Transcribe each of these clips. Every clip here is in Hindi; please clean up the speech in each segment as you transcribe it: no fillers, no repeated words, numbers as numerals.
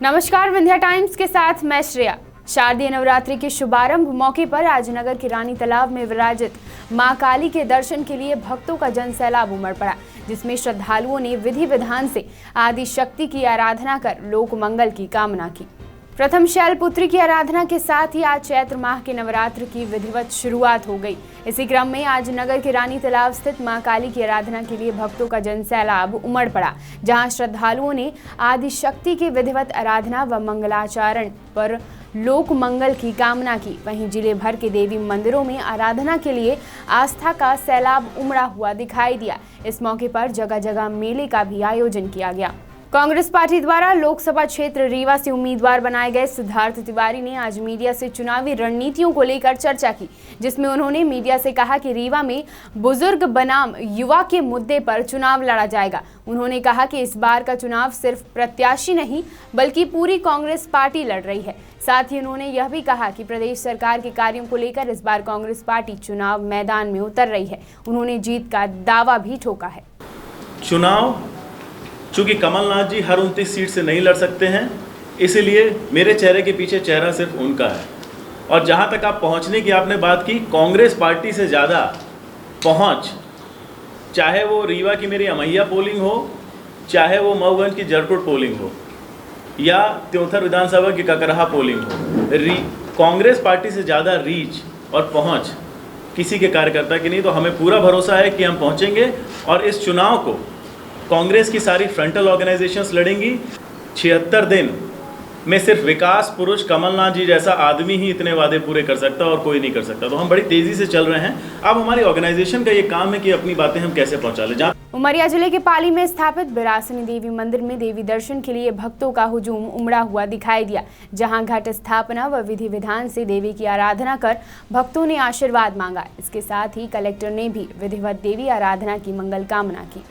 नमस्कार, विंध्या टाइम्स के साथ मैं श्रेया। शारदीय नवरात्रि के शुभारंभ मौके पर आज नगर के रानी तालाब में विराजित मां काली के दर्शन के लिए भक्तों का जनसैलाब उमड़ पड़ा, जिसमें श्रद्धालुओं ने विधि विधान से आदि शक्ति की आराधना कर लोक मंगल की कामना की। प्रथम शैलपुत्री की आराधना के साथ ही आज चैत्र माह के नवरात्र की विधिवत शुरुआत हो गई। इसी क्रम में आज नगर के रानी तालाब स्थित मां काली की आराधना के लिए भक्तों का जनसैलाब उमड़ पड़ा, जहां श्रद्धालुओं ने आदि शक्ति की विधिवत आराधना व मंगलाचरण पर लोक मंगल की कामना की। वहीं जिले भर के देवी मंदिरों में आराधना के लिए आस्था का सैलाब उमड़ा हुआ दिखाई दिया। इस मौके पर जगह जगह मेले का भी आयोजन किया गया। कांग्रेस पार्टी द्वारा लोकसभा क्षेत्र रीवा से उम्मीदवार बनाए गए सिद्धार्थ तिवारी ने आज मीडिया से चुनावी रणनीतियों को लेकर चर्चा की, जिसमें उन्होंने मीडिया से कहा कि रीवा में बुजुर्ग बनाम युवा के मुद्दे पर चुनाव लड़ा जाएगा। उन्होंने कहा कि इस बार का चुनाव सिर्फ प्रत्याशी नहीं बल्कि पूरी कांग्रेस पार्टी लड़ रही है। साथ ही उन्होंने यह भी कहा कि प्रदेश सरकार के कार्यों को लेकर इस बार कांग्रेस पार्टी चुनाव मैदान में उतर रही है। उन्होंने जीत का दावा भी ठोका है। चुनाव चूंकि कमलनाथ जी हर 29 सीट से नहीं लड़ सकते हैं, इसीलिए मेरे चेहरे के पीछे चेहरा सिर्फ उनका है। और जहां तक आप पहुंचने की आपने बात की, कांग्रेस पार्टी से ज़्यादा पहुंच, चाहे वो रीवा की मेरी अमैया पोलिंग हो, चाहे वो मऊगंज की जरपुर पोलिंग हो, या त्योंथर विधानसभा की ककरहा पोलिंग हो, कांग्रेस पार्टी से ज़्यादा रीच और पहुँच किसी के कार्यकर्ता की नहीं। तो हमें पूरा भरोसा है कि हम पहुँचेंगे और इस चुनाव को कांग्रेस की सारी फ्रंटल ऑर्गेनाइजेशंस लड़ेंगी। 76 दिन में सिर्फ विकास पुरुष कमलनाथ जी जैसा आदमी ही इतने वादे पूरे कर सकता और कोई नहीं कर सकता। तो हम बड़ी तेजी से चल रहे हैं। अब हमारी ऑर्गेनाइजेशन का ये काम है कि अपनी बातें हम कैसे पहुंचा लें। उमरिया जिले के पाली में स्थापित बिरासनी देवी मंदिर में देवी दर्शन के लिए भक्तों का हुजूम उमड़ा हुआ दिखाई दिया, जहां घट स्थापना व विधि विधान से देवी की आराधना कर भक्तों ने आशीर्वाद मांगा। इसके साथ ही कलेक्टर ने भी विधिवत देवी आराधना की मंगल कामना की।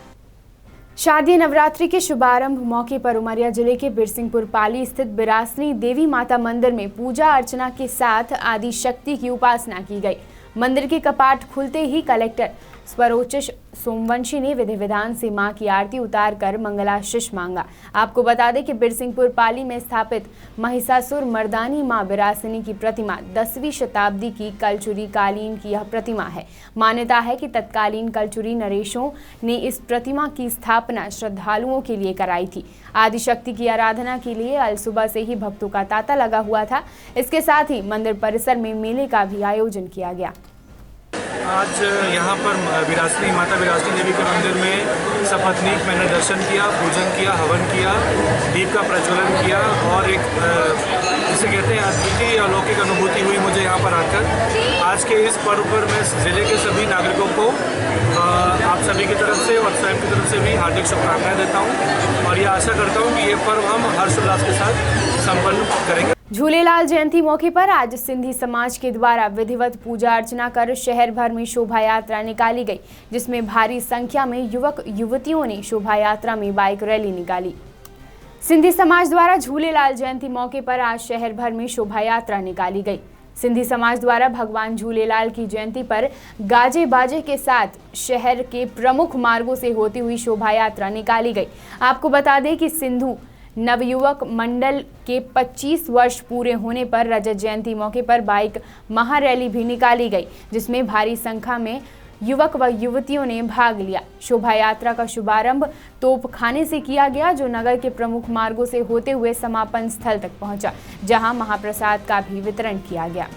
शारदीय नवरात्रि के शुभारंभ मौके पर उमरिया जिले के बिरसिंहपुर पाली स्थित बिरासनी देवी माता मंदिर में पूजा अर्चना के साथ आदि शक्ति की उपासना की गई। मंदिर के कपाट खुलते ही कलेक्टर स्वरोचिष सोमवंशी ने विधि विधान से मां की आरती उतार कर मंगलाशीष मांगा। आपको बता दें कि बिरसिंहपुर पाली में स्थापित महिषासुर मर्दानी मां बिरासनी की प्रतिमा 10वीं शताब्दी की कलचुरी कालीन की यह प्रतिमा है। मान्यता है कि तत्कालीन कलचुरी नरेशों ने इस प्रतिमा की स्थापना श्रद्धालुओं के लिए कराई थी। आदिशक्ति की आराधना के लिए अल सुबह से ही भक्तों का तांता लगा हुआ था। इसके साथ ही मंदिर परिसर में मेले का भी आयोजन किया गया। आज यहाँ पर माता बिरासनी देवी के मंदिर में सपत्नीक मैंने दर्शन किया, पूजन किया, हवन किया, दीप का प्रज्वलन किया और एक जिसे कहते हैं अद्वितीय अलौकिक अनुभूति हुई मुझे यहाँ पर आकर। आज के इस पर्व पर मैं ज़िले के सभी नागरिकों को आप सभी की तरफ से और स्वयं की तरफ से भी हार्दिक शुभकामनाएं देता हूँ और ये आशा करता हूँ कि ये पर्व हम हर्षोल्लास के साथ संपन्न करेंगे। झूलेलाल जयंती मौके पर आज सिंधी समाज के द्वारा विधिवत पूजा अर्चना कर शहर भर में शोभा यात्रा निकाली गई, जिसमें भारी संख्या में युवक युवतियों ने शोभा यात्रा में बाइक रैली निकाली। सिंधी समाज द्वारा झूलेलाल जयंती मौके पर आज शहर भर में शोभा यात्रा निकाली गई। सिंधी समाज द्वारा भगवान झूलेलाल की जयंती पर गाजे बाजे के साथ शहर के प्रमुख मार्गों से होती हुई शोभा यात्रा निकाली गई। आपको बता दें कि सिंधु नवयुवक मंडल के 25 वर्ष पूरे होने पर रजत जयंती मौके पर बाइक महारैली भी निकाली गई, जिसमें भारी संख्या में युवक व युवतियों ने भाग लिया। शोभा यात्रा का शुभारंभ तोपखाने से किया गया, जो नगर के प्रमुख मार्गों से होते हुए समापन स्थल तक पहुंचा, जहां महाप्रसाद का भी वितरण किया गया।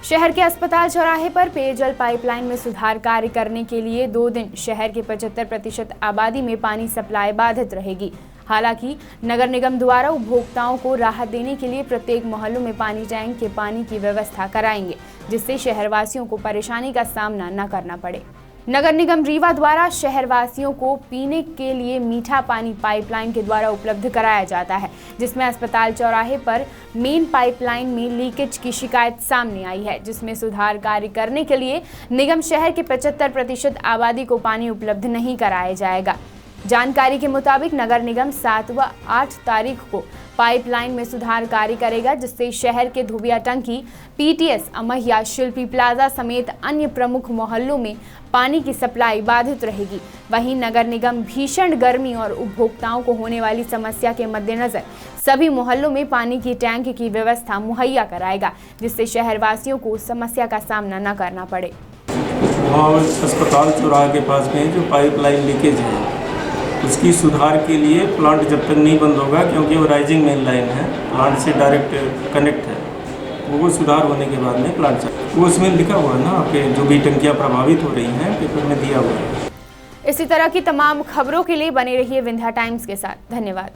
शहर के अस्पताल चौराहे पर पेयजल पाइपलाइन में सुधार कार्य करने के लिए 2 दिन शहर के 75% आबादी में पानी सप्लाई बाधित रहेगी। हालांकि नगर निगम द्वारा उपभोक्ताओं को राहत देने के लिए प्रत्येक मोहल्लों में पानी टैंक के पानी की व्यवस्था कराएंगे, जिससे शहरवासियों को परेशानी का सामना न करना पड़े। नगर निगम रीवा द्वारा शहरवासियों को पीने के लिए मीठा पानी पाइपलाइन के द्वारा उपलब्ध कराया जाता है, जिसमें अस्पताल चौराहे पर मेन पाइपलाइन में लीकेज की शिकायत सामने आई है, जिसमें सुधार कार्य करने के लिए निगम शहर के 75% आबादी को पानी उपलब्ध नहीं कराया जाएगा। जानकारी के मुताबिक नगर निगम 7 व 8 तारीख को पाइपलाइन में सुधार कार्य करेगा, जिससे शहर के धोबिया टंकी, पीटीएस, अमैया, शिल्पी प्लाजा समेत अन्य प्रमुख मोहल्लों में पानी की सप्लाई बाधित रहेगी। वहीं नगर निगम भीषण गर्मी और उपभोक्ताओं को होने वाली समस्या के मद्देनजर सभी मोहल्लों में पानी की टैंक की व्यवस्था मुहैया कराएगा, जिससे शहरवासियों को समस्या का सामना न करना पड़े। वहाँ अस्पताल चौराहे के पास में जो पाइपलाइन लीकेज है, उसकी सुधार के लिए प्लांट जब तक नहीं बंद होगा, क्योंकि वो राइजिंग मेन लाइन है, प्लांट से डायरेक्ट कनेक्ट है, वो सुधार होने के बाद में प्लांट वो उसमें लिखा हुआ है ना कि जो भी टंकियाँ प्रभावित हो रही हैं, पेपर में दिया हुआ है। इसी तरह की तमाम खबरों के लिए बने रहिए विंध्या टाइम्स के साथ। धन्यवाद।